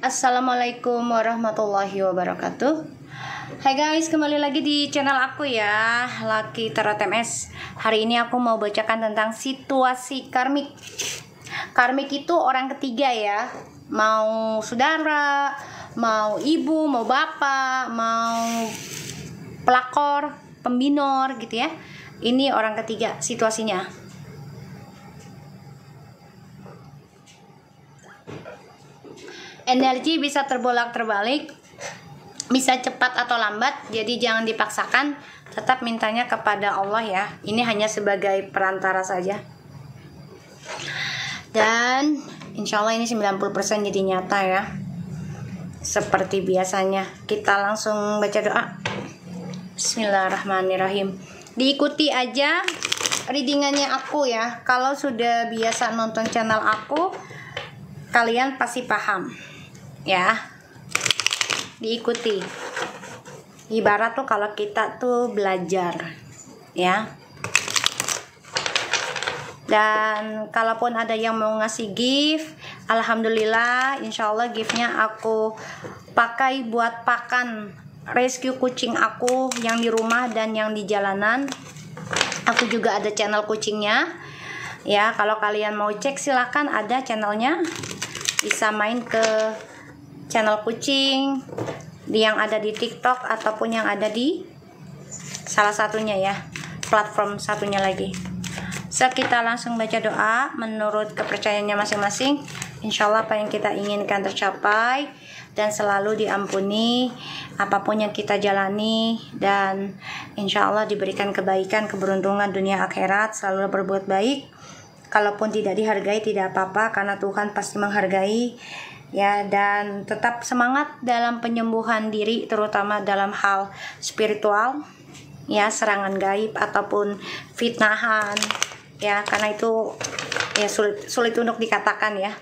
Assalamualaikum warahmatullahi wabarakatuh. Hai guys, kembali lagi di channel aku ya, Lucky Tarot MS. Hari ini aku mau bacakan tentang situasi karmik. Karmik itu orang ketiga ya, mau saudara, mau ibu, mau bapak, mau pelakor, pembinor gitu ya. Ini orang ketiga situasinya. Energi bisa terbolak-terbalik, bisa cepat atau lambat, jadi jangan dipaksakan, tetap mintanya kepada Allah ya. Ini hanya sebagai perantara saja. Dan insya Allah ini 90% jadi nyata ya. Seperti biasanya, kita langsung baca doa. Bismillahirrahmanirrahim. Diikuti aja readingannya aku ya. Kalau sudah biasa nonton channel aku, kalian pasti paham ya, diikuti. Ibarat tuh kalau kita tuh belajar ya. Dan kalaupun ada yang mau ngasih gift, alhamdulillah, insya Allah giftnya aku pakai buat pakan rescue kucing aku yang di rumah dan yang di jalanan. Aku juga ada channel kucingnya ya. Kalau kalian mau cek silahkan, ada channelnya, bisa main ke channel kucing yang ada di TikTok ataupun yang ada di salah satunya ya, platform satunya lagi. So, kita langsung baca doa menurut kepercayaannya masing-masing. Insya Allah apa yang kita inginkan tercapai dan selalu diampuni apapun yang kita jalani, dan insya Allah diberikan kebaikan, keberuntungan dunia akhirat, selalu berbuat baik. Kalaupun tidak dihargai tidak apa-apa, karena Tuhan pasti menghargai ya. Dan tetap semangat dalam penyembuhan diri, terutama dalam hal spiritual ya, serangan gaib ataupun fitnahan ya, karena itu ya sulit untuk dikatakan ya.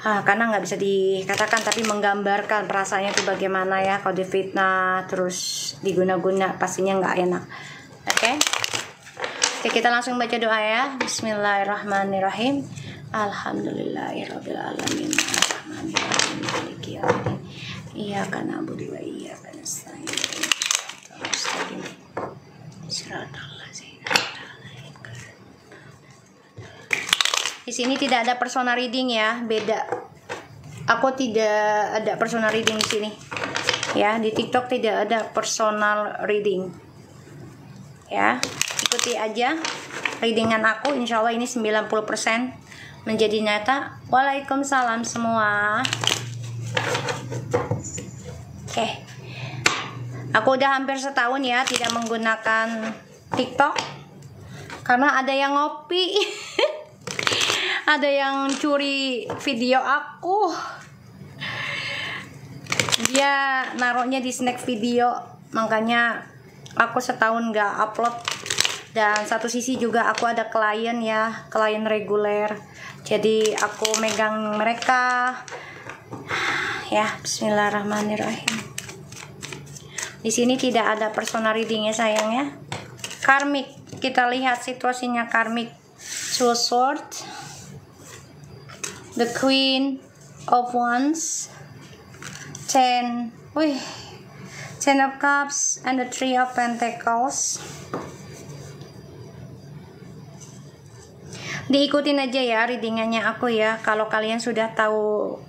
Karena nggak bisa dikatakan, tapi menggambarkan perasaannya itu bagaimana ya kalau difitnah terus diguna-guna, pastinya nggak enak. Oke, kita langsung baca doa ya. Bismillahirrahmanirrahim. Alhamdulillahirabbil alamin. Arrahmanirrahim. Maliki yaumiddin. Iyyaka na'budu wa iyyaka nasta'in. Di sini tidak ada personal reading ya, beda. Aku tidak ada personal reading di sini. Ya, di TikTok tidak ada personal reading. Ya, ikuti aja readingan aku, insya Allah ini 90% menjadi nyata. Waalaikumsalam semua. Oke, aku udah hampir setahun ya tidak menggunakan TikTok karena ada yang ngopi. Ada yang curi video aku, dia naruhnya di snack video, makanya aku setahun gak upload. Dan satu sisi juga aku ada klien ya, klien reguler, jadi aku megang mereka ya. Bismillahirrahmanirrahim. Di sini tidak ada personal reading ya sayang ya. Karmik, kita lihat situasinya karmik. Two Swords, the Queen of Wands, 10 of Cups, and the 3 of Pentacles. Diikutin aja ya readingannya aku ya. Kalau kalian sudah tahu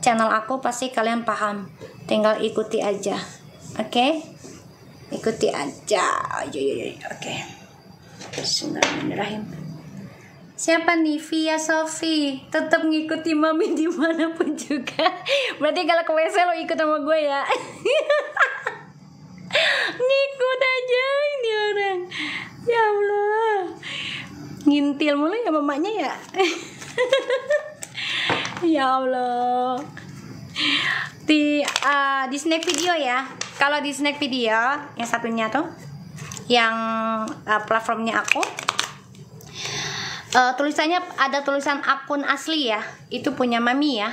channel aku, pasti kalian paham. Tinggal ikuti aja, oke? Ikuti aja. Oke. Bismillahirrahmanirrahim. Siapa nih? Via Sofi. Tetap ngikuti mami dimanapun juga. Berarti kalau ke WC lo ikut sama gue ya. Ngikut aja ini orang. Ya Allah, ngintil mulu ya mamanya ya. Ya Allah. Di snack video ya. Kalau di snack video yang satunya tuh, yang platformnya aku, tulisannya ada tulisan akun asli ya, itu punya mami ya.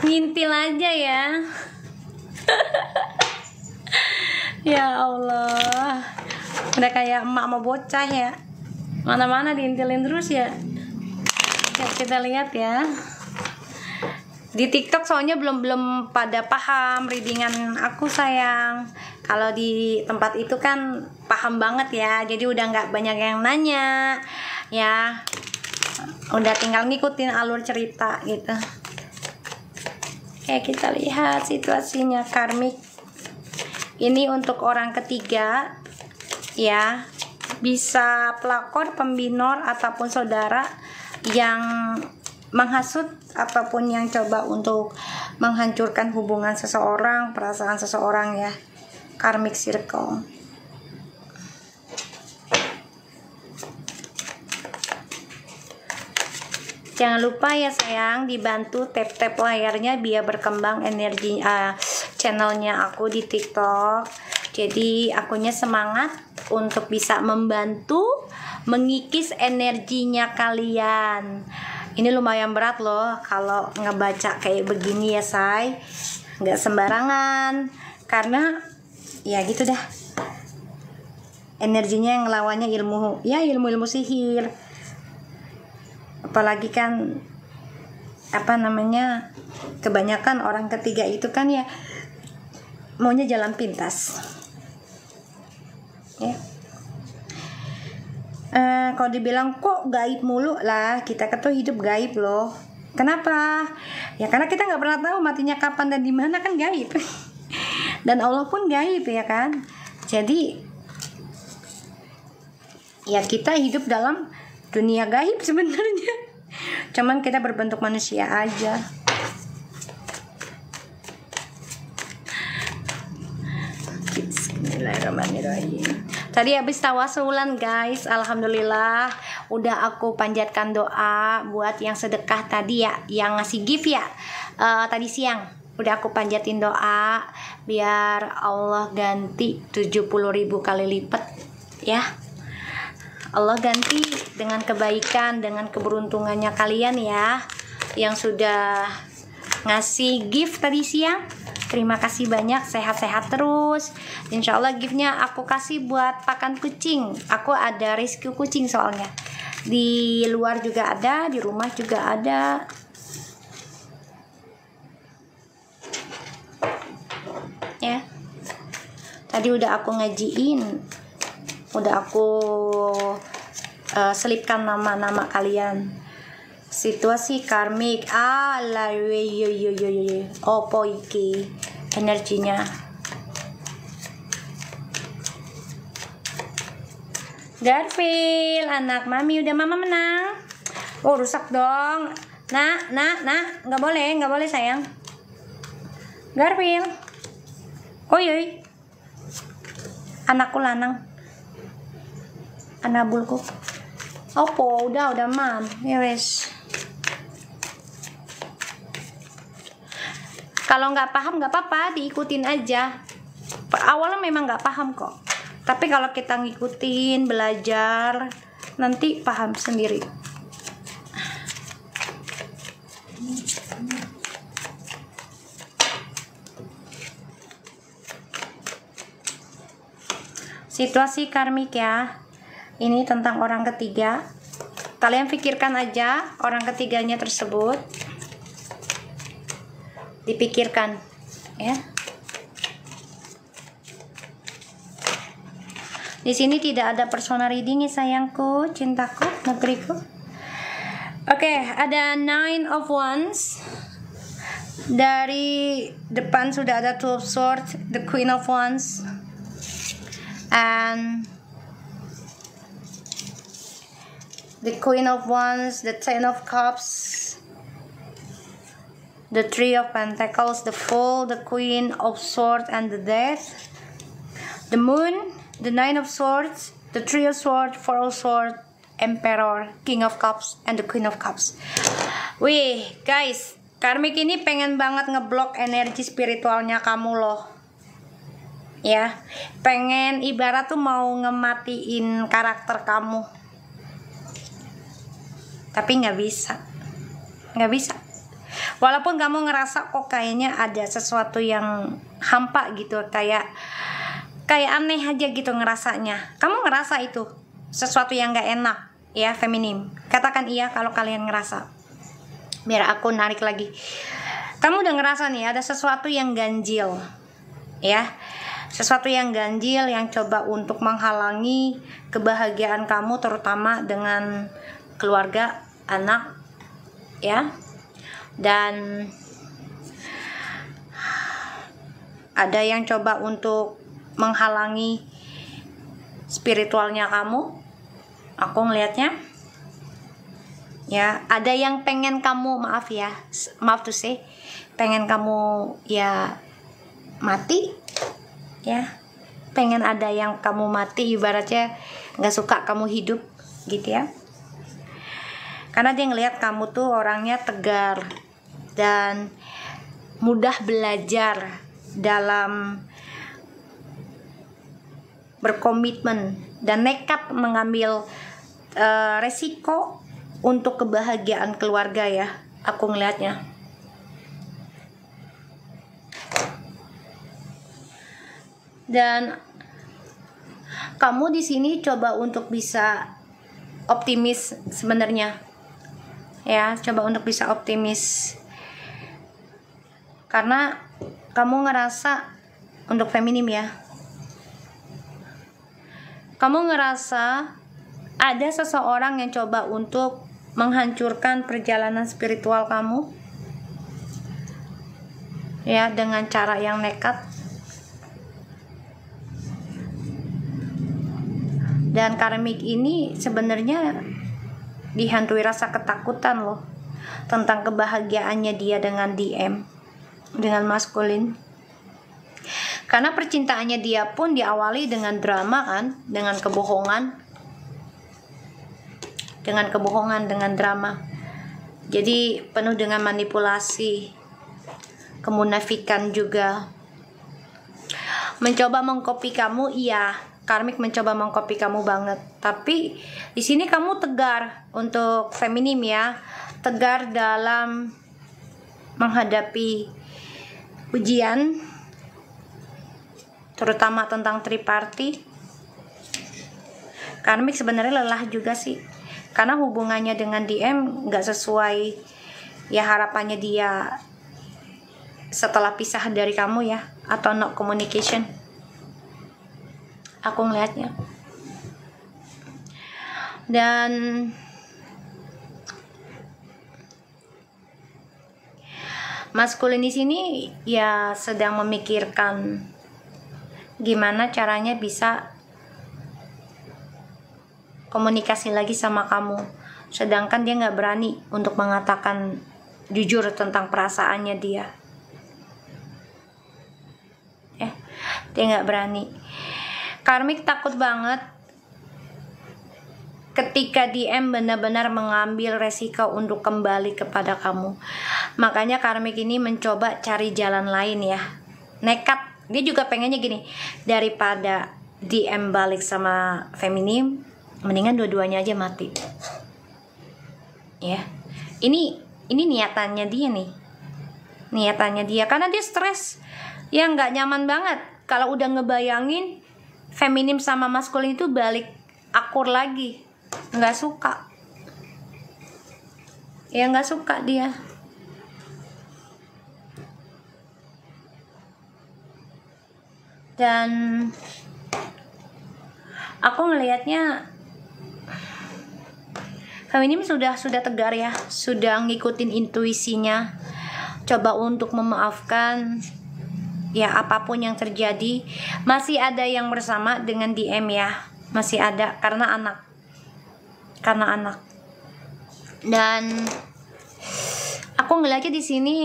Ngintil aja ya. Ya Allah, udah kayak emak mau bocah ya, mana-mana diintilin terus ya. Ya kita lihat ya. Di TikTok soalnya belum pada paham readingan aku sayang. Kalau di tempat itu kan paham banget ya, jadi udah nggak banyak yang nanya ya, udah tinggal ngikutin alur cerita gitu. Oke, kita lihat situasinya karmik. Ini untuk orang ketiga ya, bisa pelakor, pembinor ataupun saudara yang menghasut ataupun yang coba untuk menghancurkan hubungan seseorang, perasaan seseorang ya. Karmic circle. Jangan lupa ya sayang, dibantu tap-tap layarnya biar berkembang energi channelnya aku di TikTok. Jadi akunya semangat untuk bisa membantu mengikis energinya kalian. Ini lumayan berat loh kalau ngebaca kayak begini ya say. Nggak sembarangan, karena ya gitu dah, energinya yang ngelawannya ilmu sihir, apalagi kan kebanyakan orang ketiga itu kan ya maunya jalan pintas ya. Kalau dibilang kok gaib mulu lah, kita tuh hidup gaib loh. Kenapa? Ya karena kita nggak pernah tahu matinya kapan dan di mana, kan gaib. Dan Allah pun gaib ya kan. Jadi ya kita hidup dalam dunia gaib sebenarnya. Cuman kita berbentuk manusia aja. Bismillahirrahmanirrahim. Tadi habis tawasulan guys, alhamdulillah udah aku panjatkan doa buat yang sedekah tadi ya, yang ngasih gift ya. Tadi siang udah aku panjatin doa biar Allah ganti 70.000 kali lipat ya. Allah ganti dengan kebaikan, dengan keberuntungannya kalian ya, yang sudah ngasih gift tadi siang. Terima kasih banyak, sehat-sehat terus. Insya Allah giftnya aku kasih buat pakan kucing. Aku ada rescue kucing soalnya. Di luar juga ada, di rumah juga ada. Ya, tadi udah aku ngajiin, udah aku selipkan nama-nama kalian. Situasi karmik opo iki energinya. Garfield, anak mami, udah mama menang. Oh rusak dong. Nak, nggak boleh sayang. Garfield. Oi, anakku lanang, anak bulku. Opo, udah mam, ya wes. Kalau nggak paham nggak apa-apa, diikutin aja. Awalnya memang nggak paham kok, tapi kalau kita ngikutin, belajar, nanti paham sendiri. Situasi karmik ya, ini tentang orang ketiga. Kalian pikirkan aja orang ketiganya tersebut, dipikirkan ya. Di sini tidak ada personal reading ya sayangku, cintaku, negeriku. Oke, ada Nine of Wands. Dari depan sudah ada Two of Swords, the Queen of Wands, and the Queen of Wands, the Ten of Cups, the Three of Pentacles, the Fool, the Queen of Swords, and the Death, the Moon, the Nine of Swords, the Three of Swords, Four of Swords, Emperor, King of Cups, and the Queen of Cups. Wih, guys, karmik ini pengen banget ngeblok energi spiritualnya kamu loh. Ya, pengen ibarat tuh mau ngematiin karakter kamu. Tapi nggak bisa. Nggak bisa. Walaupun kamu ngerasa kok kayaknya ada sesuatu yang hampa gitu, kayak aneh aja gitu ngerasanya. Kamu ngerasa itu sesuatu yang nggak enak, ya feminim. Katakan iya kalau kalian ngerasa. Biar aku narik lagi. Kamu udah ngerasa nih ada sesuatu yang ganjil, ya. Sesuatu yang ganjil yang coba untuk menghalangi kebahagiaan kamu, terutama dengan keluarga, anak, ya. Dan ada yang coba untuk menghalangi spiritualnya kamu. Aku ngelihatnya, ya, ada yang pengen kamu, maaf to say, pengen kamu ya mati, ya, pengen ada yang kamu mati, ibaratnya nggak suka kamu hidup gitu ya. Karena dia ngelihat kamu tuh orangnya tegar dan mudah belajar dalam berkomitmen dan nekat mengambil resiko untuk kebahagiaan keluarga, ya. Aku ngelihatnya. Dan kamu di sini coba untuk bisa optimis sebenarnya, ya, coba untuk bisa optimis karena kamu ngerasa, untuk feminim ya, kamu ngerasa ada seseorang yang coba untuk menghancurkan perjalanan spiritual kamu, ya, dengan cara yang nekat. Dan karmik ini sebenarnya dihantui rasa ketakutan loh tentang kebahagiaannya dia dengan DM, dengan maskulin. Karena percintaannya dia pun diawali dengan drama kan, dengan kebohongan, dengan drama. Jadi penuh dengan manipulasi, kemunafikan juga. Mencoba mengcopy kamu, iya. Karmik mencoba mengcopy kamu banget. Tapi di sini kamu tegar untuk feminim, ya. Tegar dalam menghadapi ujian, terutama tentang triparty. Karmik sebenarnya lelah juga sih, karena hubungannya dengan DM nggak sesuai ya harapannya dia setelah pisah dari kamu, ya, atau no communication. Aku ngelihatnya. Dan maskulin di sini ya sedang memikirkan gimana caranya bisa komunikasi lagi sama kamu, sedangkan dia nggak berani untuk mengatakan jujur tentang perasaannya dia. Dia nggak berani. Karmik takut banget ketika DM benar-benar mengambil resiko untuk kembali kepada kamu. Makanya karmik ini mencoba cari jalan lain, ya. Nekat. Dia juga pengennya gini, daripada DM balik sama feminim, mendingan dua-duanya aja mati. Ya. Ini niatannya dia nih. Niatannya dia karena dia stres. Ya nggak nyaman banget kalau udah ngebayangin feminim sama maskulin itu balik akur lagi. Nggak suka. Ya nggak suka dia. Dan aku ngelihatnya feminim sudah tegar, ya, sudah ngikutin intuisinya, coba untuk memaafkan ya apapun yang terjadi. Masih ada yang bersama dengan DM, ya, masih ada karena anak. Dan aku ngeliatnya di sini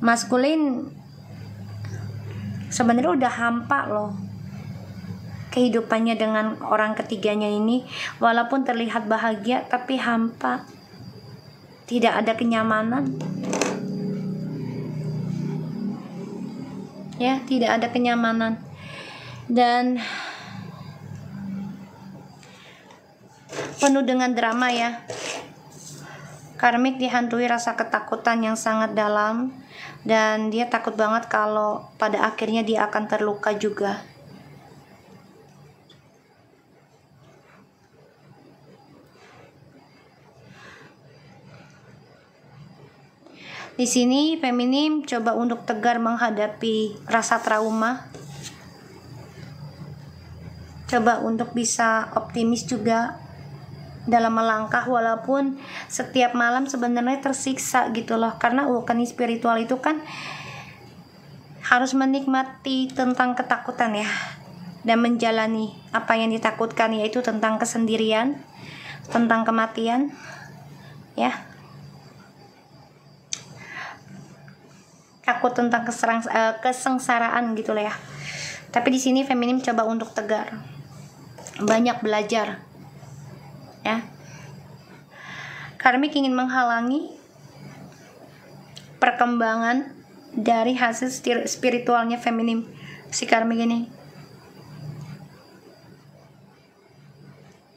maskulin sebenarnya udah hampa loh kehidupannya dengan orang ketiganya ini. Walaupun terlihat bahagia tapi hampa, tidak ada kenyamanan ya, tidak ada kenyamanan. Dan penuh dengan drama ya. Karmik dihantui rasa ketakutan yang sangat dalam, dan dia takut banget kalau pada akhirnya dia akan terluka juga. Di sini feminim coba untuk tegar menghadapi rasa trauma. Coba untuk bisa optimis juga dalam melangkah, walaupun setiap malam sebenarnya tersiksa gitu loh. Karena awakening spiritual itu kan harus menikmati tentang ketakutan ya, dan menjalani apa yang ditakutkan, yaitu tentang kesendirian, tentang kematian ya. Takut tentang kesengsaraan gitu lah ya. Tapi di sini feminim coba untuk tegar, banyak belajar ya. Karmik ingin menghalangi perkembangan dari hasil spiritualnya feminim si karmik ini.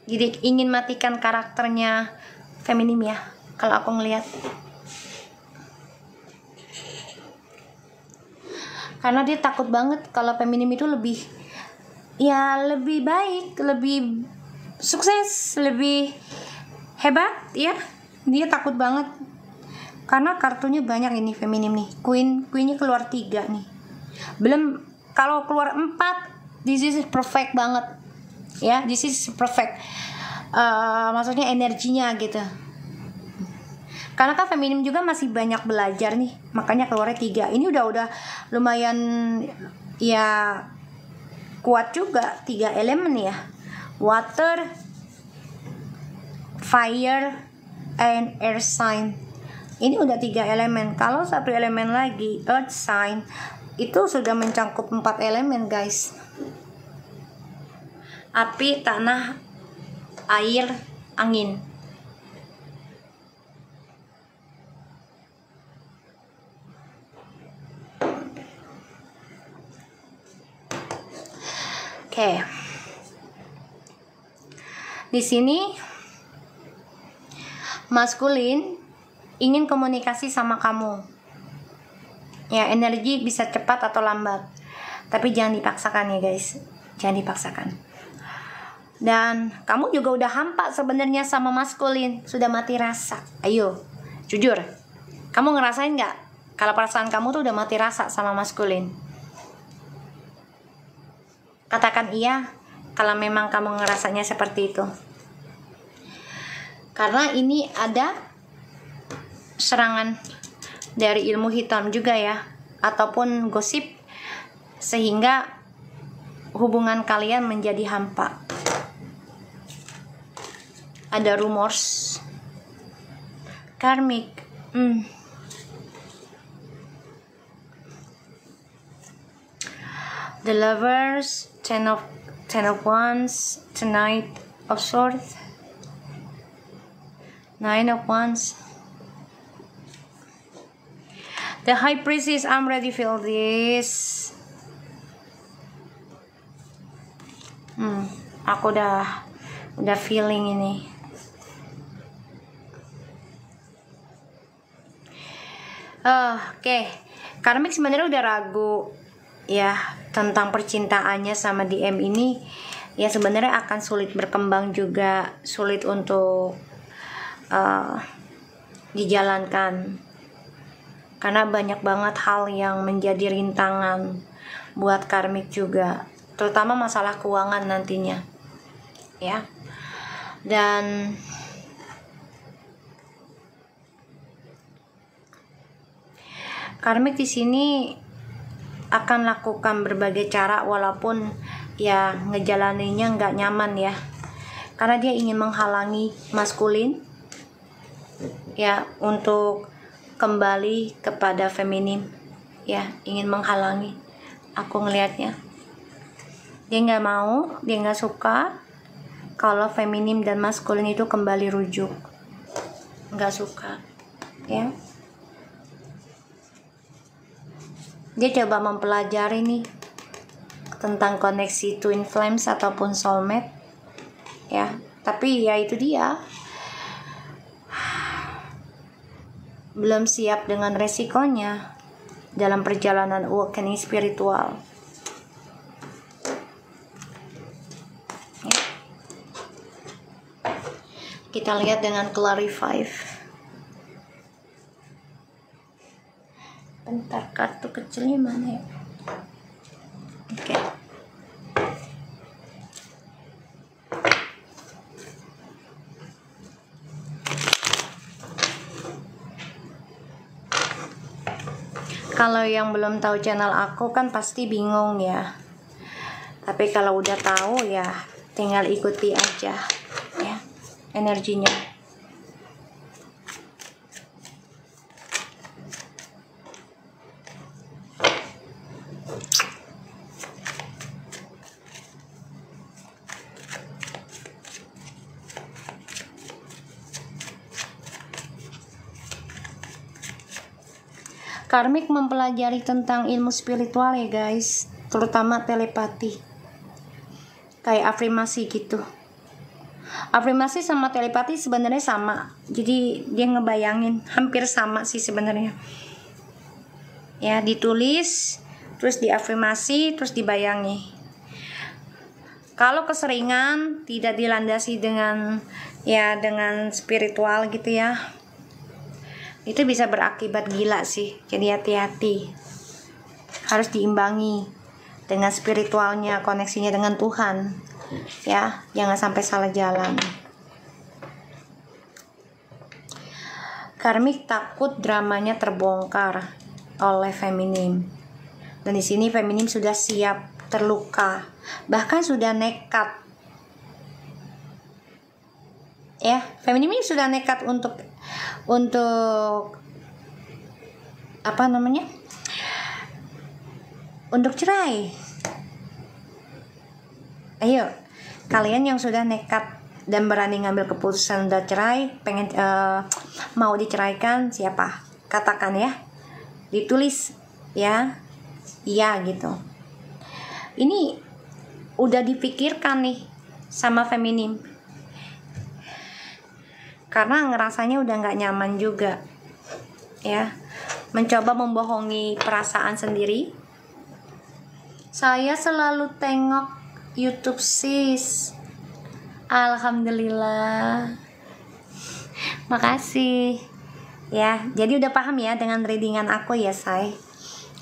Jadi ingin matikan karakternya feminim ya, kalau aku ngelihat. Karena dia takut banget kalau feminim itu lebih baik, lebih sukses, lebih hebat ya. Dia takut banget karena kartunya banyak ini feminim nih. Queennya keluar 3 nih. Belum kalau keluar 4, this is perfect banget ya. This is perfect. Maksudnya energinya gitu. Karena kan feminim juga masih banyak belajar nih, makanya keluarnya 3. Ini udah lumayan ya, kuat juga 3 elemen ya. Water, fire, and air sign. Ini udah 3 elemen. Kalau 1 elemen lagi, earth sign, itu sudah mencakup 4 elemen guys. Api, tanah, air, angin. Oke. Di sini maskulin ingin komunikasi sama kamu. Ya, energi bisa cepat atau lambat. Tapi jangan dipaksakan ya guys. Jangan dipaksakan. Dan kamu juga udah hampa sebenarnya sama maskulin, sudah mati rasa. Ayo, jujur. Kamu ngerasain nggak kalau perasaan kamu tuh udah mati rasa sama maskulin? Katakan iya kalau memang kamu ngerasanya seperti itu. Karena ini ada serangan dari ilmu hitam juga ya, ataupun gosip, sehingga hubungan kalian menjadi hampa. Ada rumors karmik. The Lovers, Ten of Wands, the Knight of Swords, Nine of Wands, the High Priestess. I'm ready feel this. Aku udah feeling ini. Oke. Karmik sebenarnya udah ragu ya tentang percintaannya sama DM ini. Ya sebenarnya akan sulit berkembang juga, sulit untuk dijalankan, karena banyak banget hal yang menjadi rintangan buat karmik juga, terutama masalah keuangan nantinya ya. Dan karmik di sini akan lakukan berbagai cara, walaupun ya ngejalaninnya nggak nyaman ya. karena dia ingin menghalangi maskulin ya untuk kembali kepada feminim ya, ingin menghalangi. Aku ngelihatnya dia nggak mau, dia nggak suka kalau feminim dan maskulin itu kembali rujuk, nggak suka ya. Dia coba mempelajari nih tentang koneksi twin flames ataupun soulmate ya, tapi ya itu dia belum siap dengan resikonya dalam perjalanan awakening spiritual. Kita lihat dengan clarify. Bentar, kartu kecilnya mana ya? Oke. Kalau yang belum tahu channel aku kan pasti bingung ya. Tapi kalau udah tahu ya tinggal ikuti aja ya energinya. Karmik mempelajari tentang ilmu spiritual ya guys, terutama telepati, kayak afirmasi gitu. Afirmasi sama telepati sebenarnya sama, jadi dia ngebayangin hampir sama sih sebenarnya ya, ditulis terus diafirmasi terus dibayangi. Kalau keseringan tidak dilandasi dengan spiritual gitu ya, itu bisa berakibat gila sih. Jadi hati-hati, harus diimbangi dengan spiritualnya, koneksinya dengan Tuhan ya, jangan sampai salah jalan. Karmik takut dramanya terbongkar oleh feminim, dan di sini feminim sudah siap terluka, bahkan sudah nekat ya. Feminim ini sudah nekat untuk apa namanya, untuk cerai. Ayo kalian yang sudah nekat dan berani ngambil keputusan udah cerai, pengen mau diceraikan, siapa? Katakan ya, ditulis ya, iya gitu. Ini udah dipikirkan nih sama feminim, karena ngerasanya udah nggak nyaman juga ya, mencoba membohongi perasaan sendiri. Saya selalu tengok YouTube sis, alhamdulillah, makasih ya. Jadi udah paham ya dengan readingan aku ya say,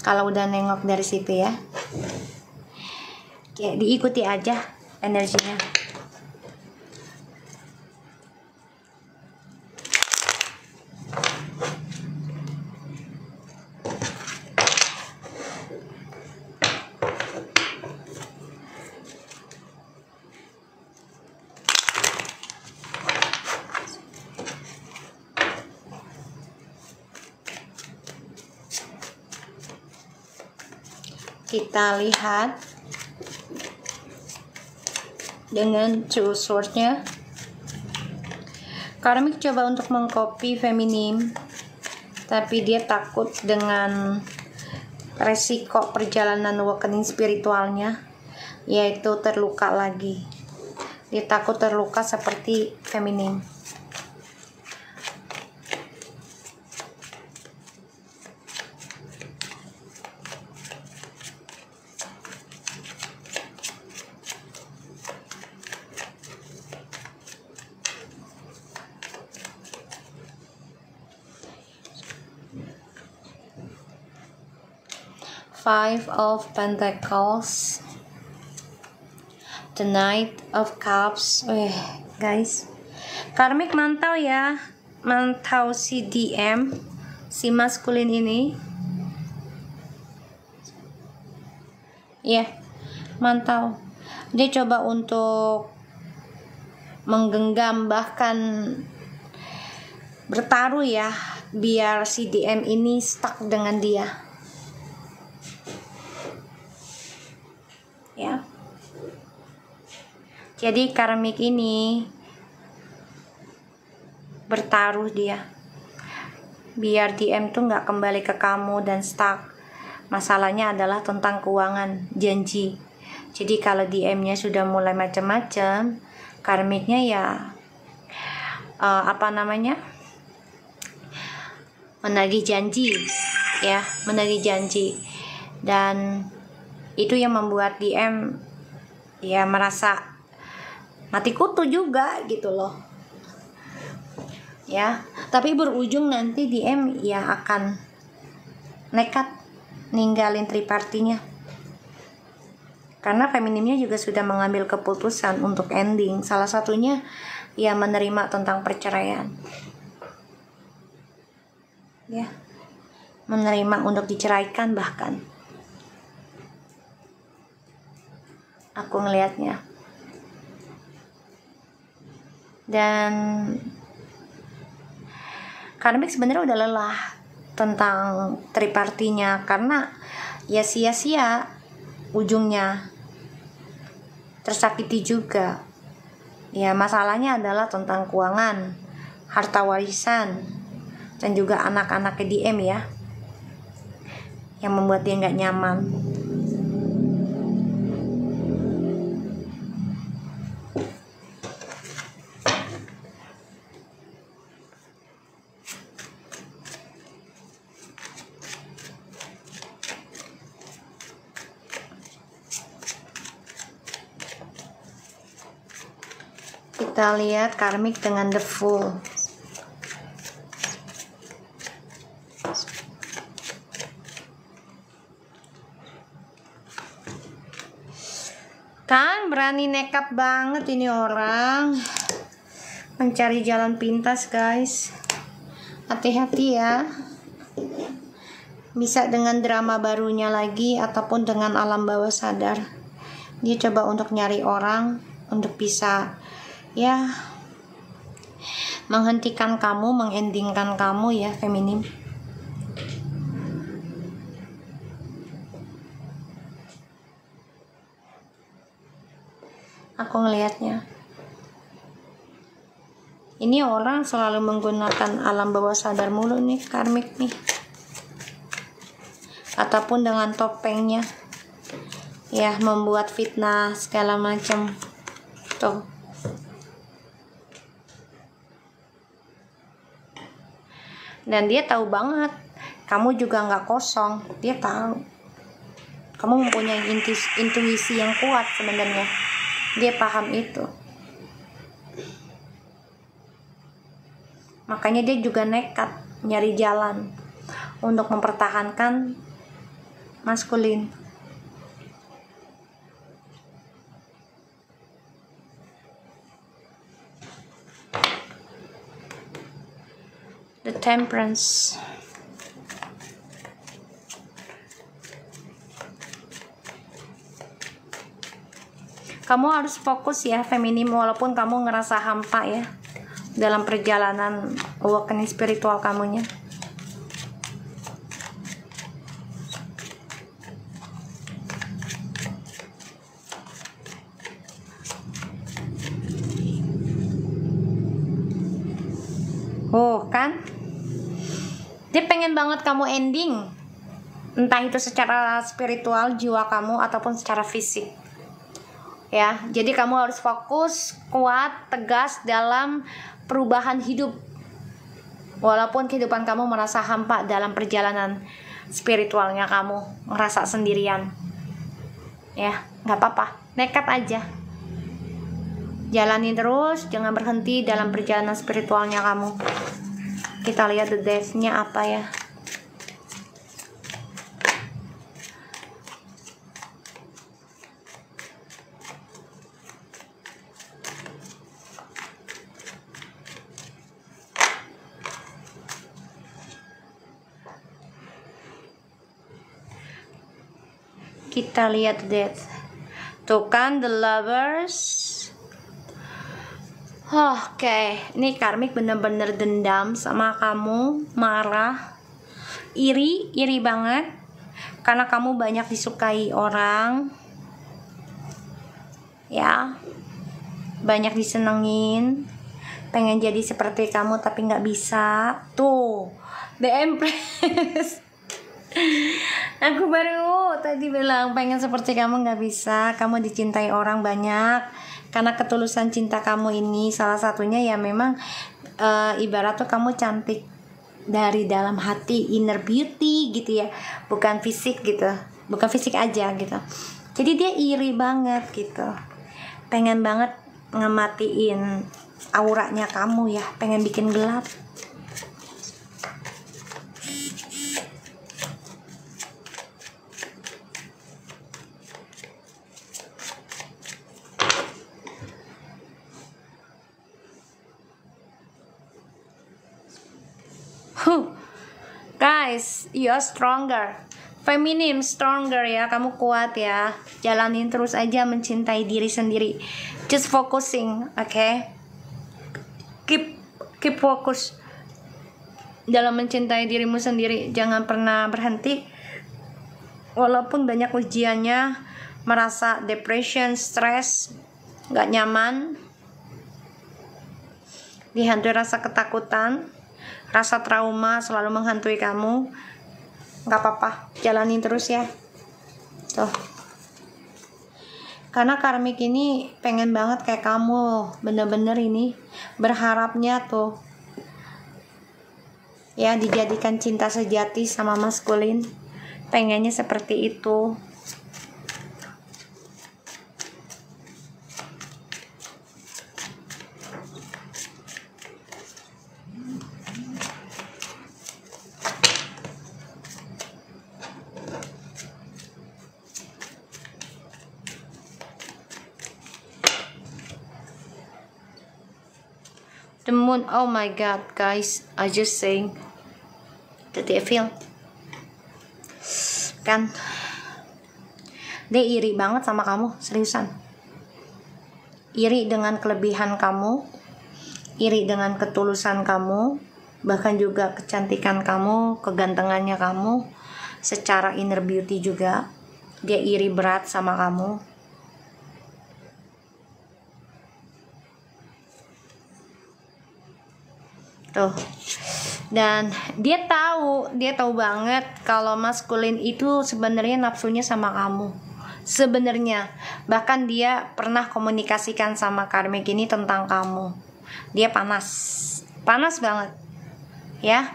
kalau udah nengok dari situ ya. Oke, diikuti aja energinya. Kita lihat dengan Two Swords-nya. Karmik coba untuk mengcopy feminim, tapi dia takut dengan resiko perjalanan awakening spiritualnya, yaitu terluka lagi. Dia takut terluka seperti feminim. Five of Pentacles, the Knight of Cups. Guys, karmik mantau ya, mantau si DM, si maskulin ini ya, mantau. Dia coba untuk menggenggam, bahkan bertaruh ya, biar si DM ini stuck dengan dia. Ya. Jadi karmik ini bertaruh dia, biar DM tuh nggak kembali ke kamu dan stuck. Masalahnya adalah tentang keuangan, janji. Jadi kalau DM-nya sudah mulai macam-macam, karmiknya ya menagih janji ya, menagih janji. Dan itu yang membuat DM ya merasa mati kutu juga gitu loh ya. Tapi berujung nanti DM ya akan nekat ninggalin tripartinya, karena feminimnya juga sudah mengambil keputusan untuk ending. Salah satunya ya menerima tentang perceraian ya, menerima untuk diceraikan bahkan. Aku ngelihatnya. Dan karmik sebenarnya udah lelah tentang tripartinya, karena ya sia-sia ujungnya, tersakiti juga ya. Masalahnya adalah tentang keuangan, harta warisan, dan juga anak-anak DM ya, yang membuat dia nggak nyaman. Kita lihat karmik dengan the Fool. Kan berani nekat banget ini orang, mencari jalan pintas guys. Hati-hati ya, bisa dengan drama barunya lagi ataupun dengan alam bawah sadar. Dia coba untuk nyari orang untuk bisa ya menghentikan kamu, mengendingkan kamu ya, feminim. Aku ngelihatnya ini orang selalu menggunakan alam bawah sadar mulu nih, karmik nih, ataupun dengan topengnya ya, membuat fitnah segala macam tuh. Dan dia tahu banget kamu juga nggak kosong. Dia tahu kamu mempunyai intuisi yang kuat sebenarnya. Dia paham itu. Makanya dia juga nekat nyari jalan untuk mempertahankan maskulin. The Temperance. Kamu harus fokus ya, feminim, walaupun kamu ngerasa hampa ya dalam perjalanan awakening spiritual kamunya. Oh kan, dia pengen banget kamu ending, entah itu secara spiritual jiwa kamu ataupun secara fisik ya. Jadi kamu harus fokus, kuat, tegas dalam perubahan hidup, walaupun kehidupan kamu merasa hampa dalam perjalanan spiritualnya, kamu ngerasa sendirian ya, nggak apa-apa, nekat aja, jalani terus, jangan berhenti dalam perjalanan spiritualnya kamu. Kita lihat the death-nya apa ya. Kita lihat death. Tuh kan, the Lovers. Oke, ini karmik bener-bener dendam sama kamu, marah, iri banget karena kamu banyak disukai orang, ya, banyak disenengin, pengen jadi seperti kamu tapi nggak bisa. Tuh, The Empress. Aku baru tadi bilang pengen seperti kamu nggak bisa. Kamu dicintai orang banyak karena ketulusan cinta kamu ini. Salah satunya ya memang ibarat tuh kamu cantik dari dalam hati, inner beauty gitu ya, bukan fisik gitu, bukan fisik aja gitu. Jadi dia iri banget gitu, pengen banget ngematiin auranya kamu ya, pengen bikin gelap. Guys, you are stronger. Feminim, stronger ya. Kamu kuat ya. Jalanin terus aja mencintai diri sendiri. Just focusing, okay? Keep fokus dalam mencintai dirimu sendiri. Jangan pernah berhenti. Walaupun banyak ujiannya, merasa depression, stres, gak nyaman, dihantui rasa ketakutan, rasa trauma selalu menghantui kamu, nggak apa-apa, jalanin terus ya. Tuh, karena karmik ini pengen banget kayak kamu, bener-bener ini berharapnya tuh ya dijadikan cinta sejati sama maskulin, pengennya seperti itu. The moon, oh my god guys, I just saying the devil kan, dia iri banget sama kamu, seriusan. Iri dengan kelebihan kamu, iri dengan ketulusan kamu, bahkan juga kecantikan kamu, kegantengannya kamu, secara inner beauty juga. Dia iri berat sama kamu. Tuh. Dan dia tahu banget kalau maskulin itu sebenarnya nafsunya sama kamu. Sebenarnya bahkan dia pernah komunikasikan sama karmik ini tentang kamu. Dia panas banget ya.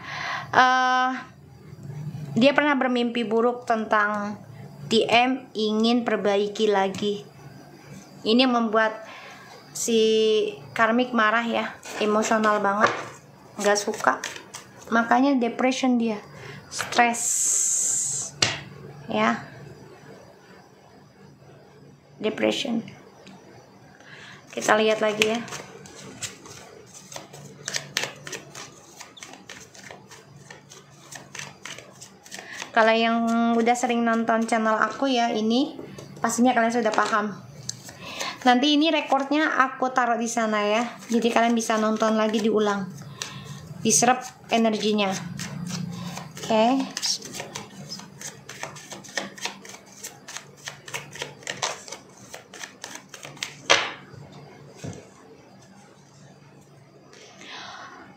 Dia pernah bermimpi buruk tentang DM, ingin perbaiki lagi. Ini membuat si karmik marah ya, emosional banget, nggak suka, makanya depression, dia stres ya, depression. Kita lihat lagi ya. Kalau yang udah sering nonton channel aku ya, ini pastinya kalian sudah paham. Nanti ini rekornya aku taruh di sana ya, jadi kalian bisa nonton lagi, diulang, diserap energinya. Oke.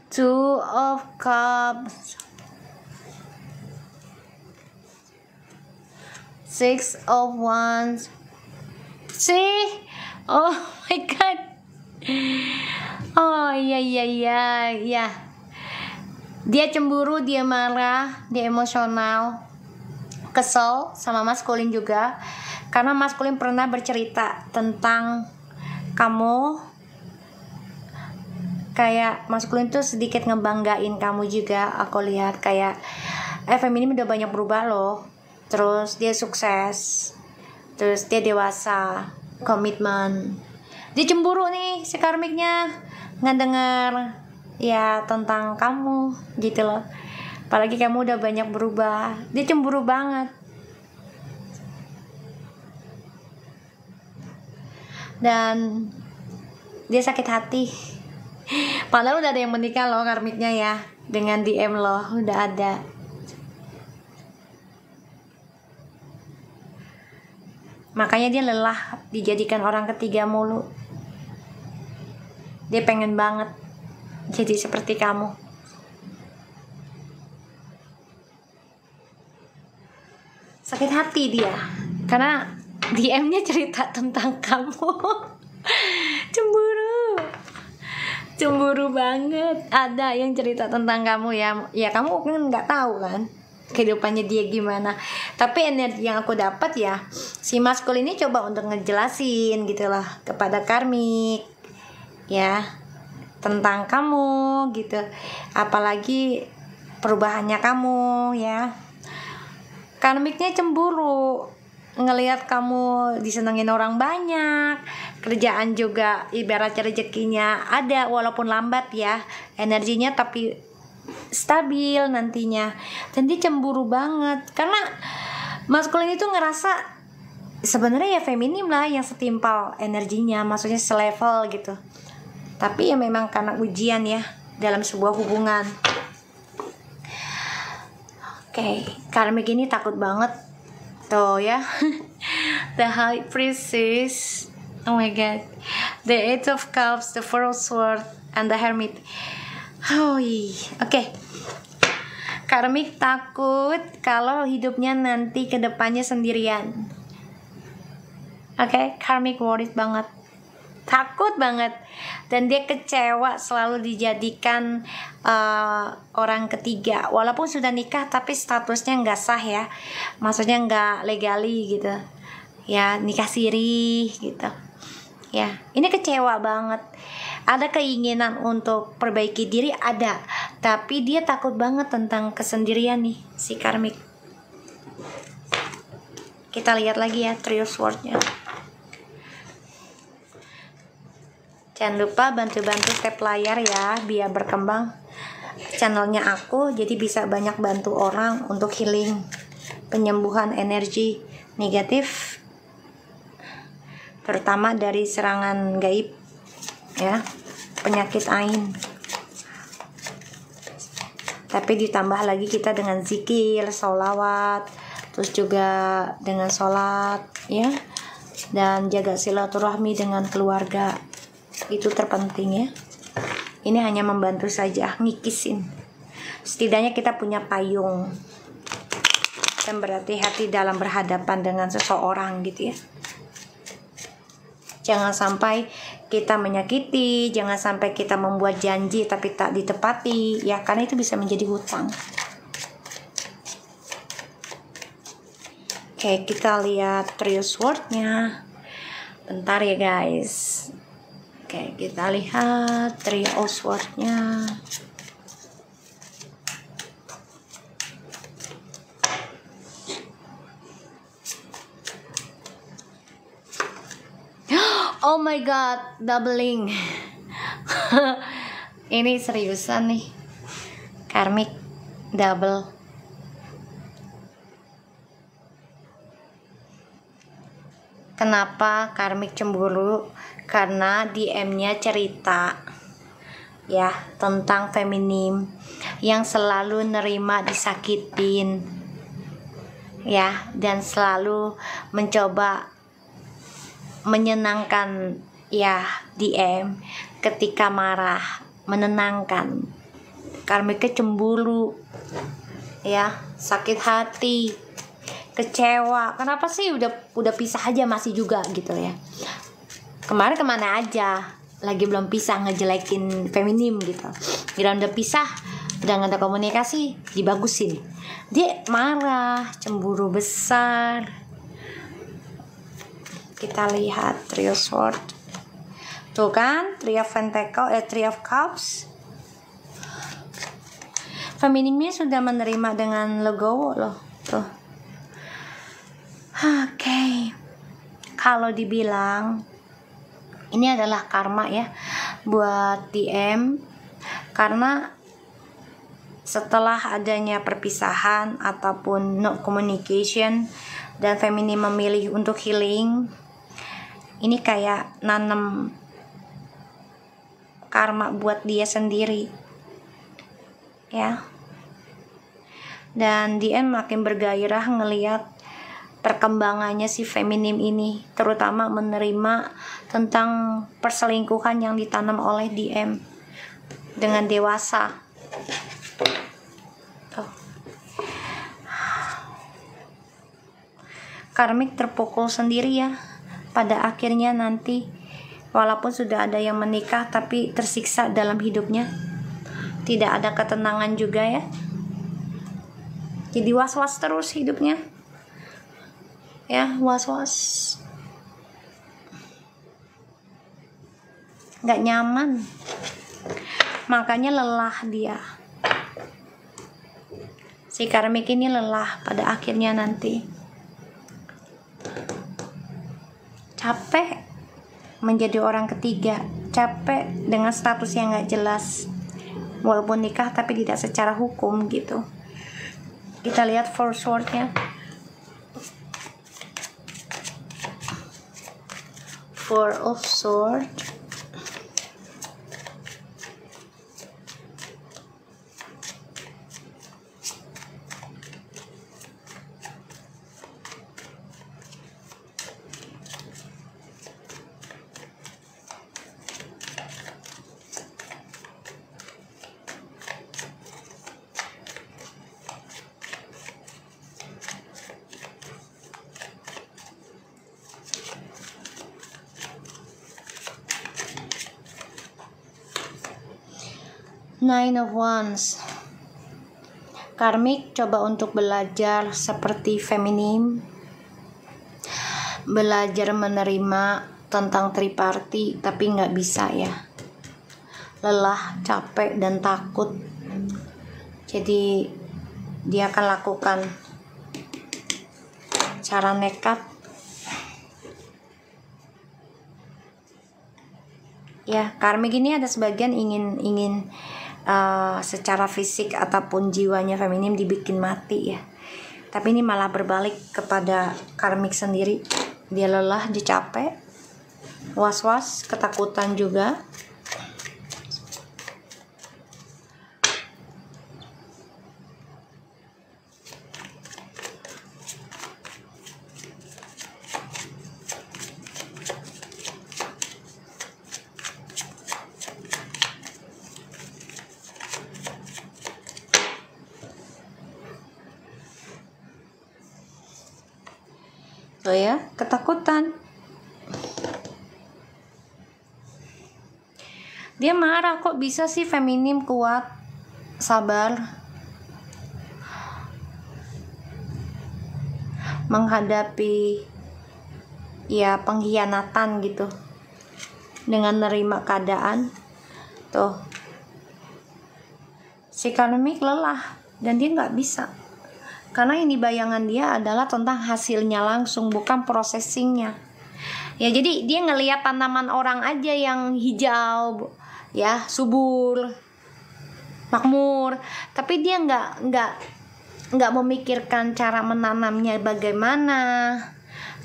Two of Cups, Six of Wands. See? Oh my god. Oh iya. Dia cemburu, dia marah, dia emosional, kesel sama maskulin juga. Karena maskulin pernah bercerita tentang kamu. Kayak maskulin tuh sedikit ngebanggain kamu juga. Aku lihat kayak feminim udah banyak berubah loh. Terus dia sukses, terus dia dewasa, komitmen. Dia cemburu nih si karmiknya, ngedenger ya tentang kamu gitu loh. Apalagi kamu udah banyak berubah, dia cemburu banget. Dan dia sakit hati Padahal udah ada yang menikah loh karmiknya ya, dengan DM loh udah ada. Makanya dia lelah dijadikan orang ketiga mulu. Dia pengen banget jadi seperti kamu. Sakit hati dia karena DM-nya cerita tentang kamu. Cemburu banget. Ada yang cerita tentang kamu ya. Ya kamu kan nggak tahu kan kehidupannya dia gimana. Tapi energi yang aku dapat ya, si maskul ini coba untuk ngejelasin gitulah kepada karmik ya tentang kamu gitu. Apalagi perubahannya kamu ya. Karmiknya cemburu ngelihat kamu disenengin orang banyak, kerjaan juga ibarat rezekinya ada walaupun lambat ya energinya, tapi stabil nantinya. Dan dia cemburu banget karena maskulin itu ngerasa sebenarnya ya feminim lah yang setimpal energinya, maksudnya selevel gitu. Tapi ya memang karena ujian ya dalam sebuah hubungan. Oke, karmik ini takut banget tuh ya. The High Priestess, oh my god, the Eight of Cups, the Four of Swords, and the Hermit. Oke. Karmik takut kalau hidupnya nanti ke depannya sendirian. Oke, karmik worried banget. Takut banget. Dan dia kecewa selalu dijadikan orang ketiga. Walaupun sudah nikah tapi statusnya nggak sah ya. Maksudnya nggak legali gitu. Ya, nikah siri gitu. Ya, ini kecewa banget. Ada keinginan untuk perbaiki diri, ada, tapi dia takut banget tentang kesendirian nih si karmik. Kita lihat lagi ya trio sword-nya. Jangan lupa bantu-bantu tap layar ya biar berkembang channelnya aku, jadi bisa banyak bantu orang untuk healing, penyembuhan energi negatif, terutama dari serangan gaib ya, penyakit ain. Tapi ditambah lagi kita dengan zikir, sholawat, terus juga dengan sholat ya, dan jaga silaturahmi dengan keluarga, itu terpenting ya. Ini hanya membantu saja, ngikisin. Setidaknya kita punya payung dan berhati-hati dalam berhadapan dengan seseorang gitu ya. Jangan sampai kita menyakiti, jangan sampai kita membuat janji tapi tak ditepati ya, karena itu bisa menjadi hutang. Oke, kita lihat trio sword-nya. Bentar ya guys. Oke, kita lihat trio sword-nya. Oh my god, doubling. Ini seriusan nih. Karmik double. Kenapa karmik cemburu? Karena DM-nya cerita ya tentang feminim yang selalu nerima disakitin ya, dan selalu mencoba menyenangkan ya DM ketika marah, menenangkan. Karmiknya cemburu ya, sakit hati, kecewa. Kenapa sih udah pisah aja masih juga gitu ya. Kemarin kemana aja, lagi belum pisah ngejelekin feminim gitu. Bila udah pisah, udah gak ada komunikasi, dibagusin. Dia marah, cemburu besar. Kita lihat trio sword. Tuh kan, trio of pentacle, trio of cups. Feminimnya sudah menerima dengan legowo loh. Tuh. Oke. Kalau dibilang ini adalah karma ya buat DM, karena setelah adanya perpisahan ataupun no communication dan feminim memilih untuk healing, ini kayak nanam karma buat dia sendiri, ya. Dan DM makin bergairah ngelihat perkembangannya si feminim ini, terutama menerima tentang perselingkuhan yang ditanam oleh DM dengan dewasa. Tuh. Karmik terpukul sendiri ya. Pada akhirnya nanti walaupun sudah ada yang menikah tapi tersiksa dalam hidupnya. Tidak ada ketenangan juga ya. Jadi was-was terus hidupnya. Ya, was-was. Gak nyaman. Makanya lelah dia. Si karmik ini lelah pada akhirnya nanti. Capek menjadi orang ketiga, capek dengan status yang gak jelas, walaupun nikah tapi tidak secara hukum gitu. Kita lihat Four Swords-nya. Four of Swords. Nine of Wands. Karmik coba untuk belajar seperti feminim, belajar menerima tentang triparty, tapi nggak bisa ya. Lelah, capek, dan takut. Jadi dia akan lakukan cara nekat. Ya, karmik ini ada sebagian ingin secara fisik ataupun jiwanya feminim dibikin mati ya. Tapi ini malah berbalik kepada karmik sendiri. Dia lelah, dia capek, was-was, ketakutan juga. So ya, ketakutan. Dia marah, kok bisa sih feminim kuat, sabar menghadapi ya pengkhianatan gitu, dengan nerima keadaan. Tuh, si karmik lelah dan dia nggak bisa. Karena ini bayangan dia adalah tentang hasilnya langsung, bukan processingnya. Ya, jadi dia ngelihat tanaman orang aja yang hijau, ya, subur, makmur. Tapi dia nggak memikirkan cara menanamnya bagaimana,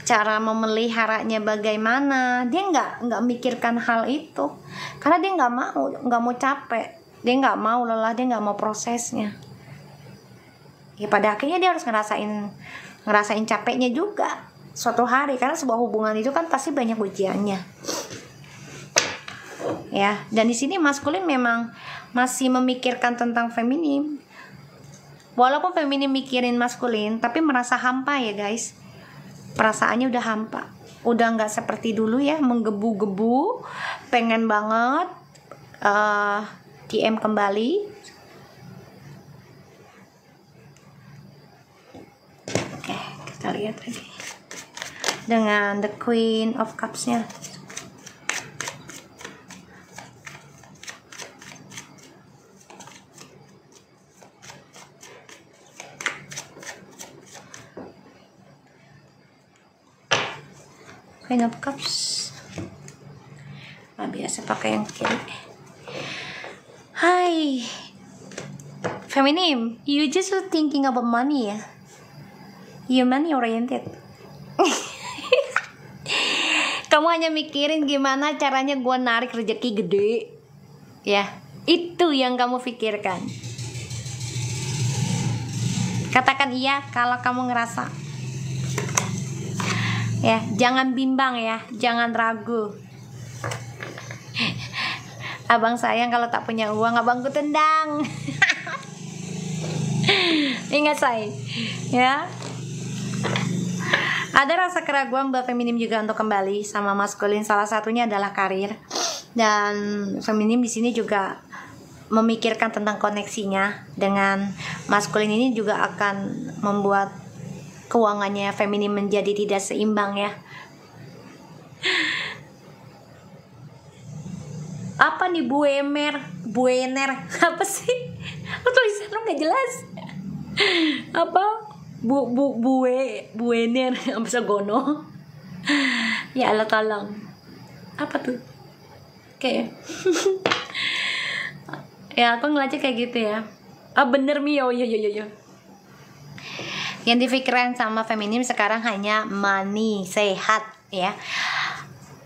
cara memeliharanya bagaimana. Dia nggak mikirkan hal itu. Karena dia nggak mau capek, dia nggak mau lelah, dia nggak mau prosesnya. Ya pada akhirnya dia harus ngerasain capeknya juga suatu hari, karena sebuah hubungan itu kan pasti banyak ujiannya. Ya, dan di sini maskulin memang masih memikirkan tentang feminim. Walaupun feminim mikirin maskulin, tapi merasa hampa ya guys. Perasaannya udah hampa, udah nggak seperti dulu ya, menggebu-gebu, pengen banget DM kembali. Kita lihat lagi dengan the Queen of Cups-nya. Queen of Cups. Nah, biasa pakai yang kiri. Hai feminim, you just thinking about money ya. You money oriented. Kamu hanya mikirin gimana caranya gue narik rezeki gede. Ya, itu yang kamu pikirkan. Katakan iya kalau kamu ngerasa. Ya, jangan bimbang ya, jangan ragu. Abang sayang kalau tak punya uang abangku tendang. Ingat saya, ya. Ada rasa keraguan buat feminim juga untuk kembali sama maskulin. Salah satunya adalah karir. Dan feminim di sini juga memikirkan tentang koneksinya dengan maskulin ini juga akan membuat keuangannya feminim menjadi tidak seimbang ya. Apa nih buener apa sih? Tulisan lo nggak jelas. Apa buener bisa gono. Ya Allah tolong. Apa tuh? Kayak ya aku ngeliatnya kayak gitu ya. Bener Mio, yo. Yang dipikiran sama feminim sekarang hanya money, sehat ya.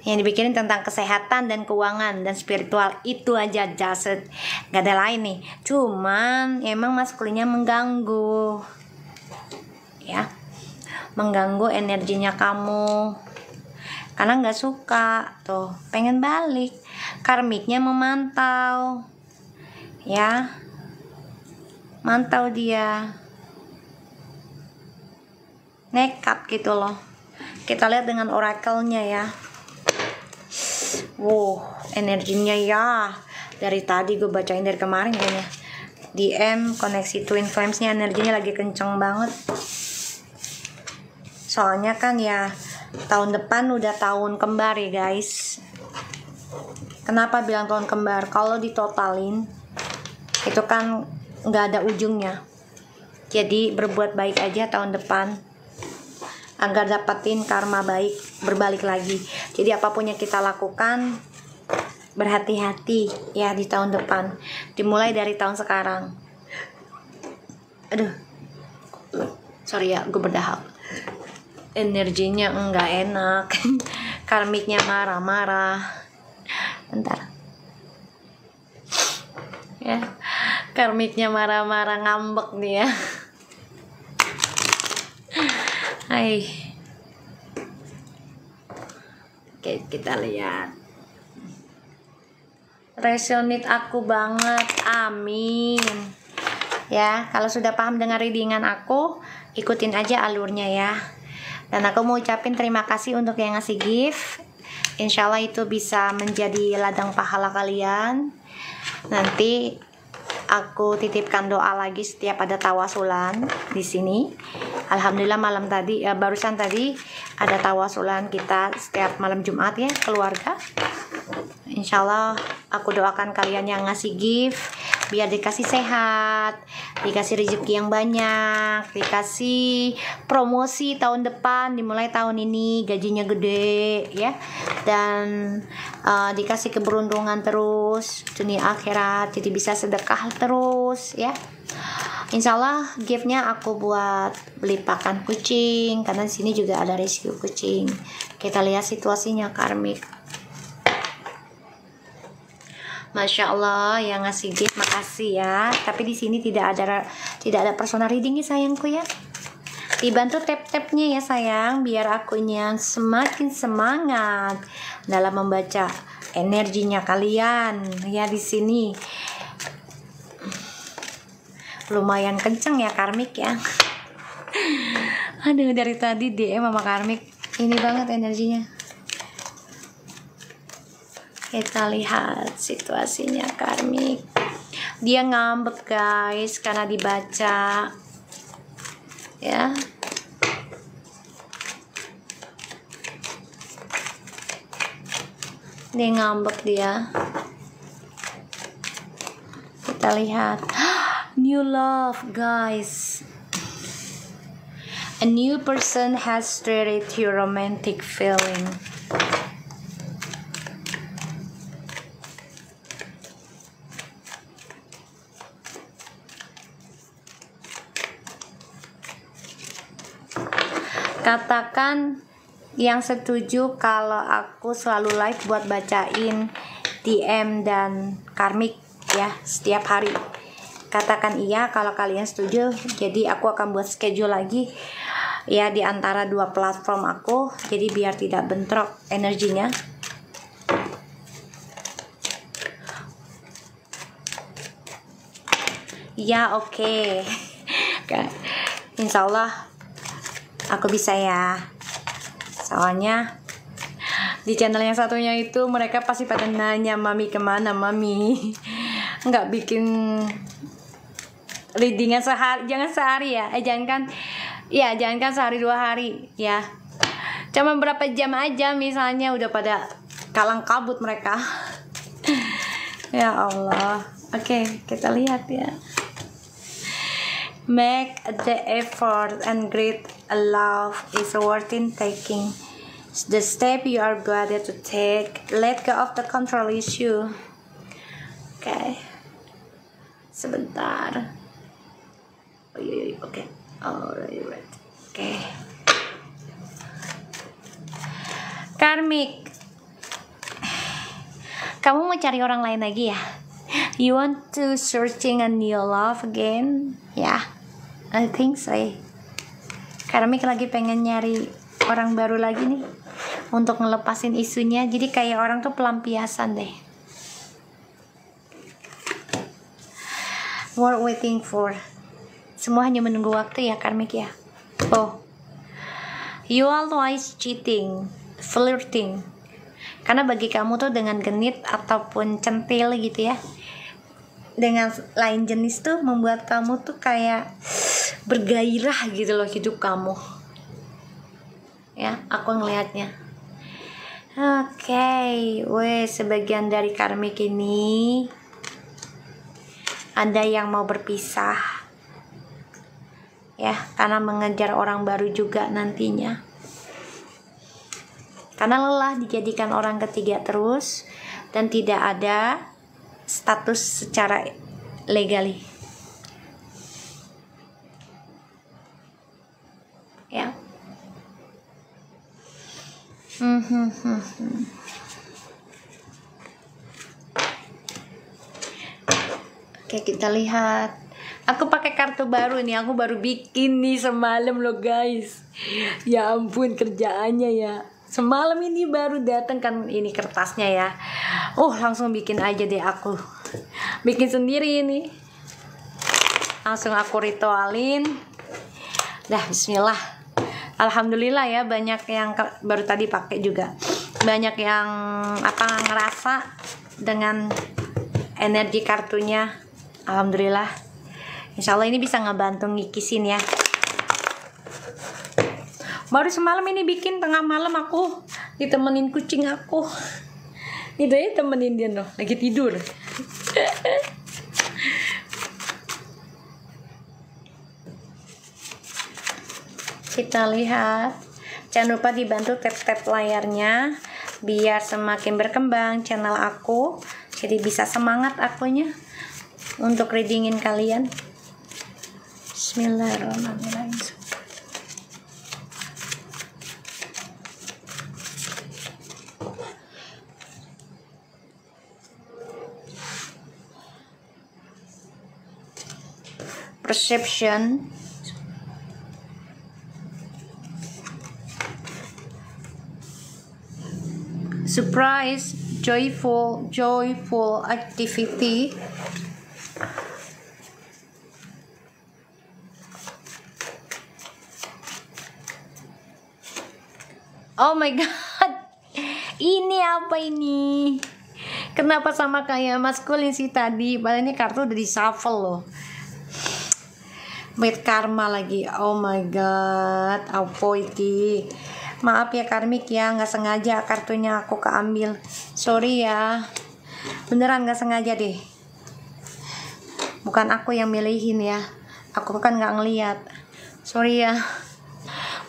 Yang dipikirin tentang kesehatan dan keuangan dan spiritual, itu aja, jaset, gak ada lain nih. Cuman emang maskulinnya mengganggu ya, mengganggu energinya kamu karena gak suka tuh, pengen balik. Karmiknya memantau ya, mantau dia, nekat gitu loh. Kita lihat dengan orakelnya ya. Wow, energinya ya. Dari tadi gue bacain dari kemarin kayaknya. DM koneksi twin flamesnya energinya lagi kenceng banget. Soalnya kan ya tahun depan udah tahun kembar ya guys. Kenapa bilang tahun kembar? Kalau ditotalin itu kan nggak ada ujungnya. Jadi berbuat baik aja tahun depan agar dapatin karma baik berbalik lagi. Jadi apapun yang kita lakukan, berhati-hati ya di tahun depan. Dimulai dari tahun sekarang. Aduh, sorry ya, gue berdahak. Energinya enggak enak. Karmiknya marah-marah. Bentar ya, karmiknya marah-marah, ngambek nih ya. Hai. Oke, kita lihat. Resonate aku banget. Amin. Ya, kalau sudah paham dengan readingan aku, ikutin aja alurnya ya. Dan aku mau ucapin terima kasih untuk yang ngasih gift. Insya Allah itu bisa menjadi ladang pahala kalian. Nanti aku titipkan doa lagi setiap ada tawasulan di sini. Alhamdulillah malam tadi, barusan tadi ada tawasulan kita setiap malam Jumat ya, keluarga. Insya Allah aku doakan kalian yang ngasih gift biar dikasih sehat, dikasih rezeki yang banyak, dikasih promosi tahun depan, dimulai tahun ini gajinya gede ya, dan dikasih keberuntungan terus dunia akhirat, jadi bisa sedekah terus ya. Insya Allah giftnya aku buat beli pakan kucing, karena di sini juga ada rescue kucing. Kita lihat situasinya karmik. Masya Allah yang ngasih gift, makasih ya. Tapi di sini tidak ada personal reading ya sayangku ya. Dibantu tap-tapnya ya sayang, biar akunya semakin semangat dalam membaca energinya kalian ya di sini. Lumayan kenceng ya karmik ya. Aduh, dari tadi DM sama karmik ini banget energinya. Kita lihat situasinya karmik. Dia ngambek guys karena dibaca ya. Dia ngambek dia. Kita lihat. New love guys. A new person has started your romantic feeling. Katakan yang setuju kalau aku selalu live buat bacain DM dan Karmik ya setiap hari. Katakan iya kalau kalian setuju. Jadi aku akan buat schedule lagi ya di antara dua platform aku. Jadi biar tidak bentrok energinya. Ya oke. Insya Allah aku bisa ya. Soalnya di channel yang satunya itu mereka pasti pada nanya mami kemana mami. Nggak bikin readingan sehari, jangan sehari ya, jangankan sehari 2 hari ya, cuma berapa jam aja misalnya udah pada kalang kabut mereka. Ya Allah. Oke, kita lihat ya. Make the effort and great love is worth in taking. The step you are glad to take. Let go of the control issue. Oke. Sebentar. Oke. Alright. Oke. Karmik. Kamu mau cari orang lain lagi ya? You want to searching a new love again? Ya. I think so. Karmik lagi pengen nyari orang baru lagi nih untuk ngelepasin isunya. Jadi kayak orang tuh pelampiasan deh. What waiting for? Semua hanya menunggu waktu ya Karmik ya. Oh, you always cheating, flirting. Karena bagi kamu tuh dengan genit ataupun centil gitu ya, dengan lain jenis tuh membuat kamu tuh kayak bergairah gitu loh hidup kamu. Ya, aku ngelihatnya. Oke, sebagian dari Karmik ini ada yang mau berpisah. Ya, karena mengejar orang baru juga nantinya. Karena lelah dijadikan orang ketiga terus dan tidak ada status secara legali. Ya. Oke, kita lihat. Aku pakai kartu baru nih, aku baru bikin nih semalam loh guys. Ya ampun kerjaannya ya. Semalam ini baru datang kan ini kertasnya ya. Langsung bikin aja deh aku. Bikin sendiri ini. Langsung aku ritualin. Dah bismillah. Alhamdulillah ya banyak yang baru tadi pakai juga. Banyak yang ngerasa dengan energi kartunya. Alhamdulillah. Insya Allah ini bisa ngebantu ngikisin ya. Baru semalam ini bikin tengah malam aku ditemenin kucing aku. Ini dia temenin dia loh, lagi tidur. Kita lihat. Jangan lupa dibantu tap-tap layarnya biar semakin berkembang channel aku. Jadi bisa semangat akunya untuk readingin kalian. Bismillahirrahmanirrahim. Perception. Surprise, joyful activity. Oh my god. Ini apa ini? Kenapa sama kayak maskulin sih tadi? Padahal ini kartu udah di shuffle loh. With karma lagi. Oh my god. Apa itu? Maaf ya Karmik ya, nggak sengaja kartunya aku keambil. Sorry ya. Beneran nggak sengaja deh. Bukan aku yang milihin ya. Aku kan nggak ngeliat. Sorry ya.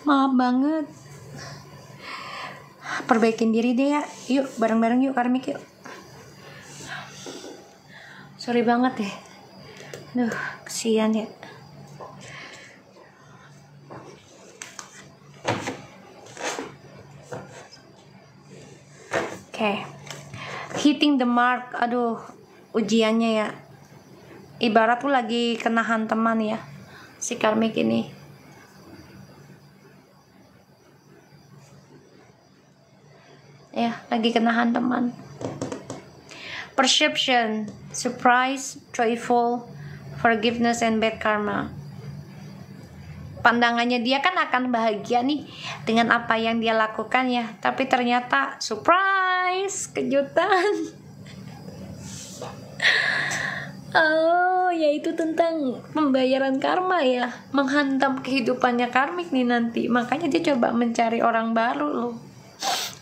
Maaf banget. Perbaikin diri deh ya. Yuk bareng-bareng yuk Karmik yuk. Sorry banget deh. Duh, kesian ya. Oke. hitting the mark. Aduh, ujiannya ya. Ibarat tuh lagi kena hantaman ya, si karmik ini. Ya, lagi kena hantaman. Perception, surprise, joyful, forgiveness, and bad karma. Pandangannya dia kan akan bahagia nih dengan apa yang dia lakukan ya, tapi ternyata surprise, kejutan. Oh, yaitu tentang pembayaran karma ya, menghantam kehidupannya karmik nih nanti. Makanya dia coba mencari orang baru loh,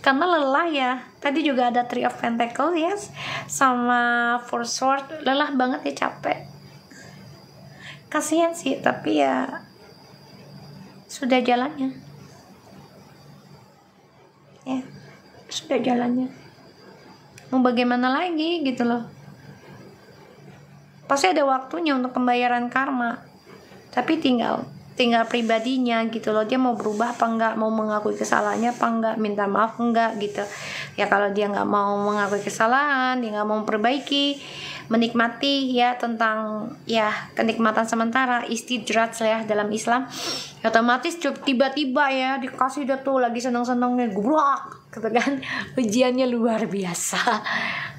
karena lelah ya. Tadi juga ada Three of Pentacles ya, sama Four Swords, lelah banget ya, capek. Kasihan sih, tapi ya sudah jalannya. Ya, sudah jalannya. Mau bagaimana lagi gitu loh. Pasti ada waktunya untuk pembayaran karma, tapi tinggal pribadinya gitu loh. Dia mau berubah apa enggak, mau mengakui kesalahannya apa enggak, minta maaf enggak gitu ya. Kalau dia nggak mau mengakui kesalahan, dia nggak mau memperbaiki, menikmati ya tentang ya kenikmatan sementara, istidrat ya dalam Islam, otomatis tiba-tiba ya dikasih dia tuh lagi senang-senangnya gubrak gitu kan, ujiannya luar biasa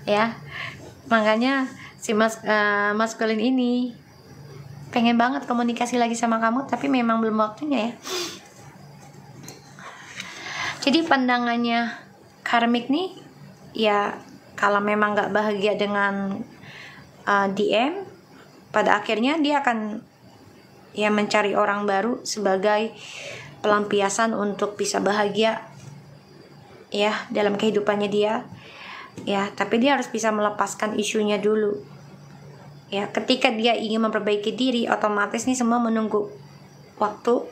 ya. Makanya si maskulin ini pengen banget komunikasi lagi sama kamu, tapi memang belum waktunya ya. Jadi pandangannya karmik nih ya, kalau memang gak bahagia dengan DM, pada akhirnya dia akan ya mencari orang baru sebagai pelampiasan untuk bisa bahagia ya dalam kehidupannya dia ya. Tapi dia harus bisa melepaskan isunya dulu ya. Ketika dia ingin memperbaiki diri, otomatis nih semua menunggu waktu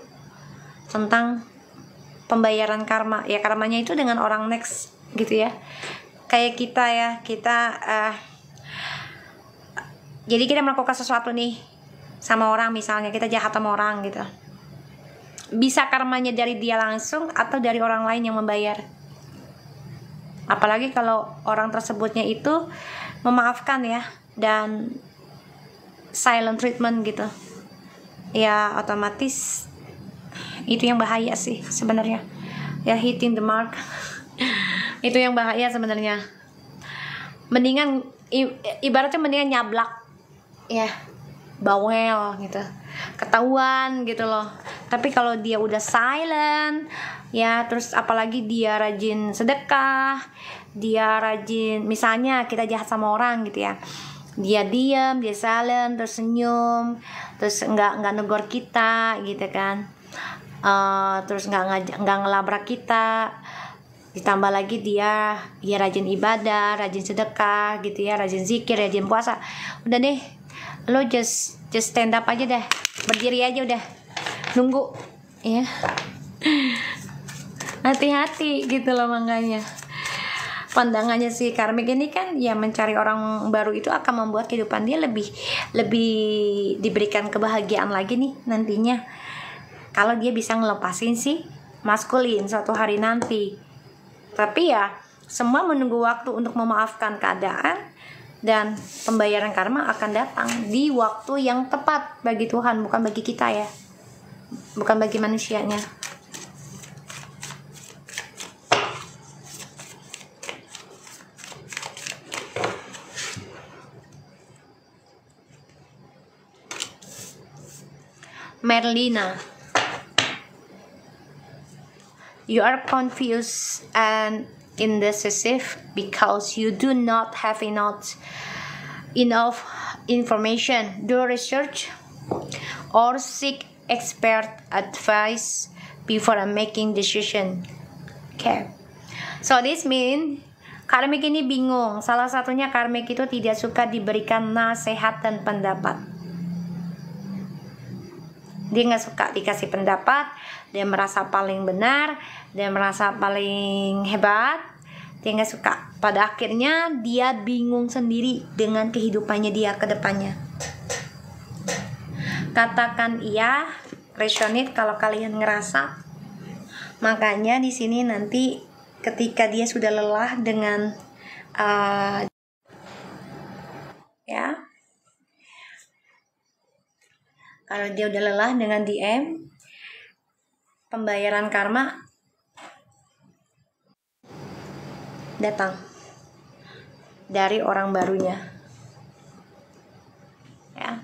tentang pembayaran karma ya. Karmanya itu dengan orang next gitu ya, kayak kita ya, jadi kita melakukan sesuatu nih sama orang, misalnya kita jahat sama orang gitu, bisa karmanya dari dia langsung atau dari orang lain yang membayar. Apalagi kalau orang tersebutnya itu memaafkan ya, dan silent treatment gitu ya, otomatis itu yang bahaya sih sebenarnya ya, hitting the mark. Itu yang bahaya sebenarnya. Mendingan ibaratnya mendingan nyablak ya, bawel gitu, ketahuan gitu loh. Tapi kalau dia udah silent ya, terus apalagi dia rajin sedekah, dia rajin, misalnya kita jahat sama orang gitu ya, dia diam, dia silent, terus senyum, terus nggak negor kita gitu kan, terus nggak ngelabrak kita, ditambah lagi dia rajin ibadah, rajin sedekah gitu ya, rajin zikir, rajin puasa, udah deh, lo just stand up aja deh, berdiri aja udah, nunggu ya. Hati-hati gitu loh. Makanya pandangannya si karmik ini kan ya, mencari orang baru itu akan membuat kehidupan dia lebih diberikan kebahagiaan lagi nih nantinya, kalau dia bisa ngelepasin si maskulin suatu hari nanti. Tapi ya semua menunggu waktu untuk memaafkan keadaan, dan pembayaran karma akan datang di waktu yang tepat bagi Tuhan, bukan bagi kita ya, bukan bagi manusianya. Merlina, you are confused and indecisive because you do not have enough information. Do research or seek expert advice before making decision. Okay, so this means karmik ini bingung. Salah satunya karmik itu tidak suka diberikan nasihat dan pendapat. Dia nggak suka dikasih pendapat, dia merasa paling benar, dia merasa paling hebat, dia nggak suka. Pada akhirnya dia bingung sendiri dengan kehidupannya dia ke depannya. Katakan iya, resonate kalau kalian ngerasa. Makanya di sini nanti ketika dia sudah lelah dengan Ya, kalau dia udah lelah dengan DM, pembayaran karma datang dari orang barunya. Ya,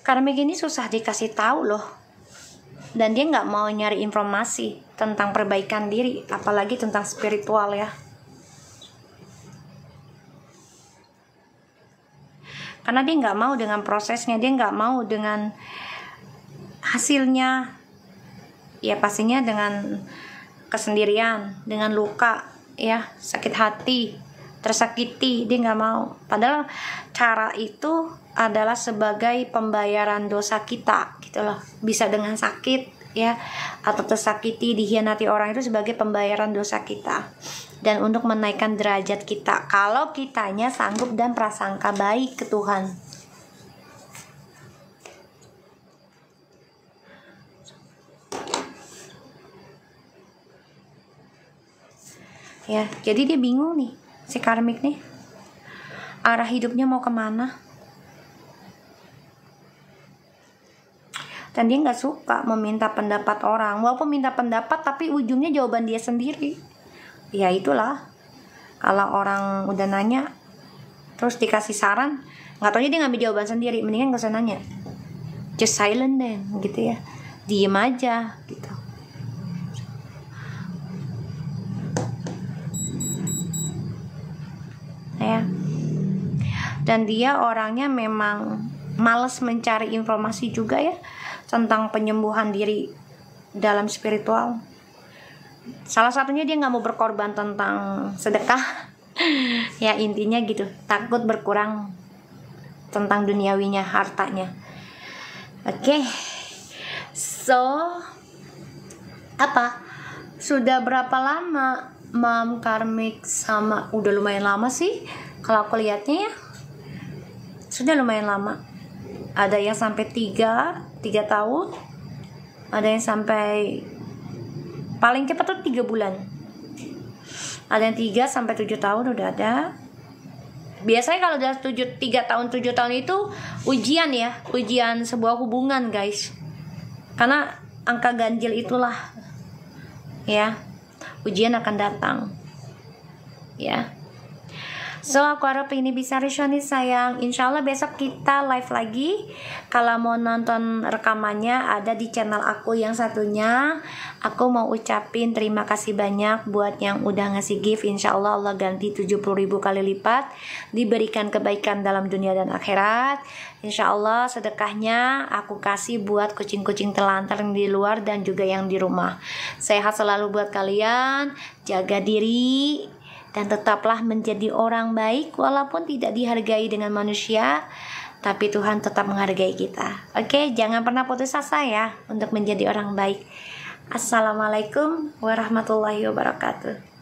karmik ini susah dikasih tahu loh, dan dia nggak mau nyari informasi tentang perbaikan diri, apalagi tentang spiritual ya. Karena dia nggak mau dengan prosesnya, dia nggak mau dengan hasilnya. Ya pastinya dengan kesendirian, dengan luka, ya sakit hati, tersakiti, dia nggak mau. Padahal cara itu adalah sebagai pembayaran dosa kita, gitu loh. Bisa dengan sakit, ya, atau tersakiti, dikhianati orang itu sebagai pembayaran dosa kita. Dan untuk menaikkan derajat kita, kalau kitanya sanggup dan prasangka baik ke Tuhan. Ya, jadi dia bingung nih, si karmik nih, arah hidupnya mau kemana. Dan dia nggak suka meminta pendapat orang, walaupun minta pendapat tapi ujungnya jawaban dia sendiri. Ya itulah, kalau orang udah nanya terus dikasih saran, nggak taunya dia ngambil jawaban sendiri. Mendingan gak usah nanya, just silent deh, gitu ya, diem aja gitu. Ya, dan dia orangnya memang males mencari informasi juga ya tentang penyembuhan diri dalam spiritual. Salah satunya dia nggak mau berkorban tentang sedekah. Ya intinya gitu, takut berkurang tentang duniawinya, hartanya. Oke. So apa? Sudah berapa lama Mam karmik sama? Udah lumayan lama sih kalau aku lihatnya ya. Sudah lumayan lama. Ada yang sampai 3 tahun. Ada yang sampai paling cepat tuh 3 bulan. Ada yang 3 sampai 7 tahun udah ada. Biasanya kalau udah 3 tahun 7 tahun itu ujian ya, ujian sebuah hubungan guys. Karena angka ganjil itulah ya, ujian akan datang ya. So aku harap ini bisa resonate sayang. Insya Allah besok kita live lagi. Kalau mau nonton rekamannya ada di channel aku yang satunya. Aku mau ucapin terima kasih banyak buat yang udah ngasih gift. Insya Allah Allah ganti 70.000 kali lipat, diberikan kebaikan dalam dunia dan akhirat. Insya Allah sedekahnya aku kasih buat kucing-kucing telantar yang di luar dan juga yang di rumah. Sehat selalu buat kalian, jaga diri, dan tetaplah menjadi orang baik walaupun tidak dihargai dengan manusia, tapi Tuhan tetap menghargai kita. Oke, jangan pernah putus asa ya untuk menjadi orang baik. Assalamualaikum warahmatullahi wabarakatuh.